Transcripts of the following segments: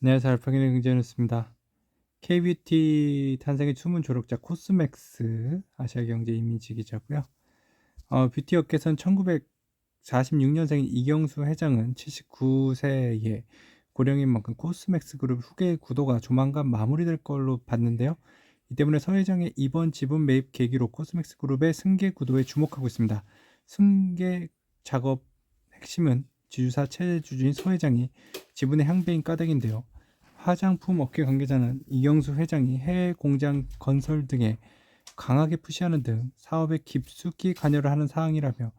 안녕하세요. 알파기의 경제였습니다. KBT 탄생의 숨은 조력자 코스맥스 아시아경제 이민지 기자고요. 뷰티 업계선 1946년생인 이경수 회장은 79세에 고령인 만큼 코스맥스 그룹 후계 구도가 조만간 마무리될 걸로 봤는데요. 이 때문에 서 회장의 이번 지분 매입 계기로 코스맥스 그룹의 승계 구도에 주목하고 있습니다. 승계 작업 핵심은 지주사 최대주주인 서 회장이 지분의 향배인 까닭인데요. 화장품 업계 관계자는 이경수 회장이 해외 공장 건설 등에 강하게 푸시하는 등 사업에 깊숙이 관여를 하는 사항이라며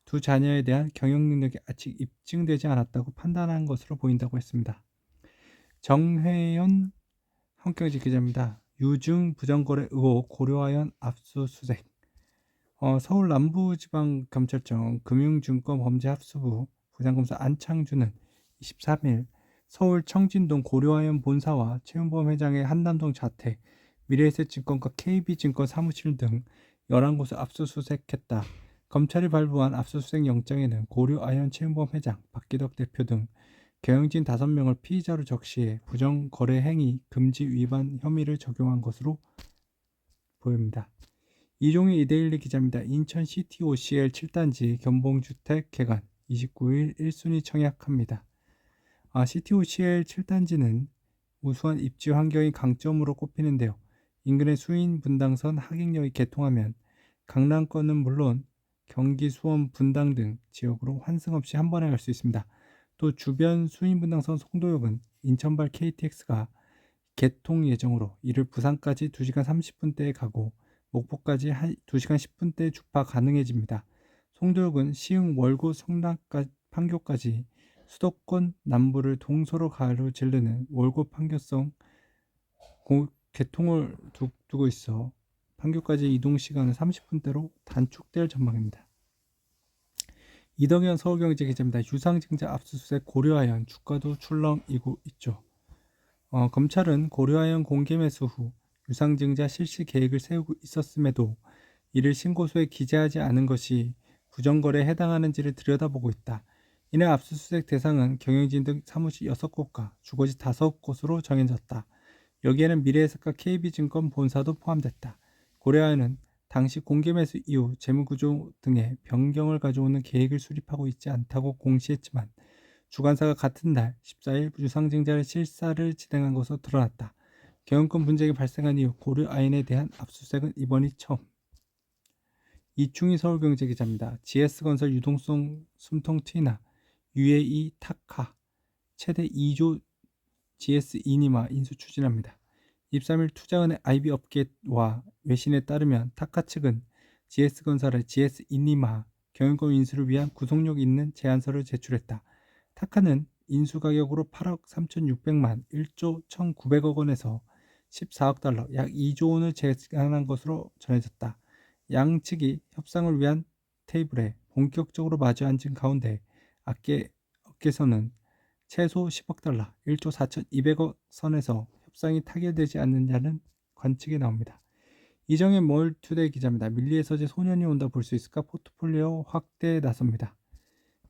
두 자녀에 대한 경영 능력이 아직 입증되지 않았다고 판단한 것으로 보인다고 했습니다. 정회연 한국경제 기자입니다. 유증 부정거래 의혹 고려하연 압수수색. 서울 남부지방검찰청 금융증권범죄합수부 부장검사 안창주는 23일 서울 청진동 고려하연 본사와 최윤범 회장의 한남동 자택, 미래에셋증권과 KB증권 사무실 등 11곳을 압수수색했다. 검찰이 발부한 압수수색 영장에는 고려아연 최윤범 회장, 박기덕 대표 등 경영진 5명을 피의자로 적시해 부정거래 행위 금지 위반 혐의를 적용한 것으로 보입니다. 이종희 이데일리 기자입니다. 인천 CTOCL 7단지 견봉주택 개관 29일 1순위 청약합니다. CTOCL 7단지는 우수한 입지 환경이 강점으로 꼽히는데요. 인근의 수인 분당선 하객역이 개통하면 강남권은 물론 경기 수원 분당 등 지역으로 환승 없이 한 번에 갈 수 있습니다. 또 주변 수인 분당선 송도역은 인천발 KTX가 개통 예정으로 이를 부산까지 2시간 30분대에 가고 목포까지 2시간 10분대에 주파 가능해집니다. 송도역은 시흥 월곶 성남 판교까지 수도권 남부를 동서로 가로지르는 월곶 판교성 개통을 두고 있어 판교까지 이동 시간은 30분대로 단축될 전망입니다. 이덕현 서울경제 기자입니다. 유상증자 압수수색 고려하연 주가도 출렁이고 있죠. 검찰은 고려하연 공개 매수 후 유상증자 실시 계획을 세우고 있었음에도 이를 신고서에 기재하지 않은 것이 부정거래에 해당하는지를 들여다보고 있다. 이날 압수수색 대상은 경영진 등 사무실 6곳과 주거지 5곳으로 정해졌다. 여기에는 미래에셋과 KB증권 본사도 포함됐다. 고려하연은 당시 공개 매수 이후 재무구조 등의 변경을 가져오는 계획을 수립하고 있지 않다고 공시했지만 주관사가 같은 날 14일 유상증자를 실사를 진행한 것으로 드러났다. 경영권 분쟁이 발생한 이후 고려아연에 대한 압수수색은 이번이 처음. 이충희 서울경제기자입니다. GS건설 유동성 숨통 트이나 UAE 타카 최대 2조 GS 이니마 인수 추진합니다. 23일 투자은행 IB 업계와 외신에 따르면 타카 측은 GS건설의 GS 이니마 경영권 인수를 위한 구속력 있는 제안서를 제출했다. 타카는 인수 가격으로 8억 3,600만 1조 1,900억 원에서 14억 달러 약 2조 원을 제안한 것으로 전해졌다. 양측이 협상을 위한 테이블에 본격적으로 마주 앉은 가운데 업계에서는 최소 10억 달러 1조 4,200억 선에서 협상이 타결되지 않느냐는 관측이 나옵니다. 이정현 멀투데이 기자입니다. 밀리의 서재 소년이 온다 볼 수 있을까? 포트폴리오 확대에 나섭니다.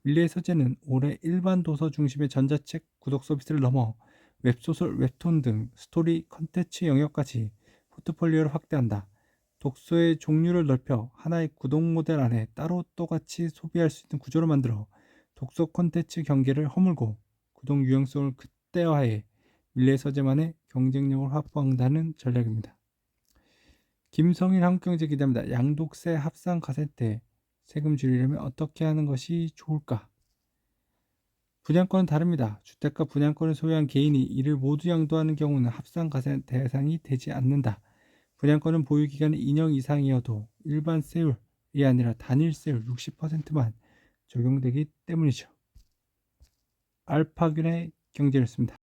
밀리의 서재는 올해 일반 도서 중심의 전자책 구독 서비스를 넘어 웹소설, 웹툰 등 스토리 컨텐츠 영역까지 포트폴리오를 확대한다. 독서의 종류를 넓혀 하나의 구독 모델 안에 따로 똑같이 소비할 수 있는 구조로 만들어 독서 콘텐츠 경계를 허물고 구독 유형성을 극대화해 밀리의 서재만의 경쟁력을 확보한다는 전략입니다. 김성일 한국경제 기자입니다. 양도세 합산 가세대 세금 줄이려면 어떻게 하는 것이 좋을까? 분양권은 다릅니다. 주택과 분양권을 소유한 개인이 이를 모두 양도하는 경우는 합산 가세 대상이 되지 않는다. 분양권은 보유기간이 2년 이상이어도 일반 세율이 아니라 단일 세율 60%만 적용되기 때문이죠. 알파균의 경제였습니다.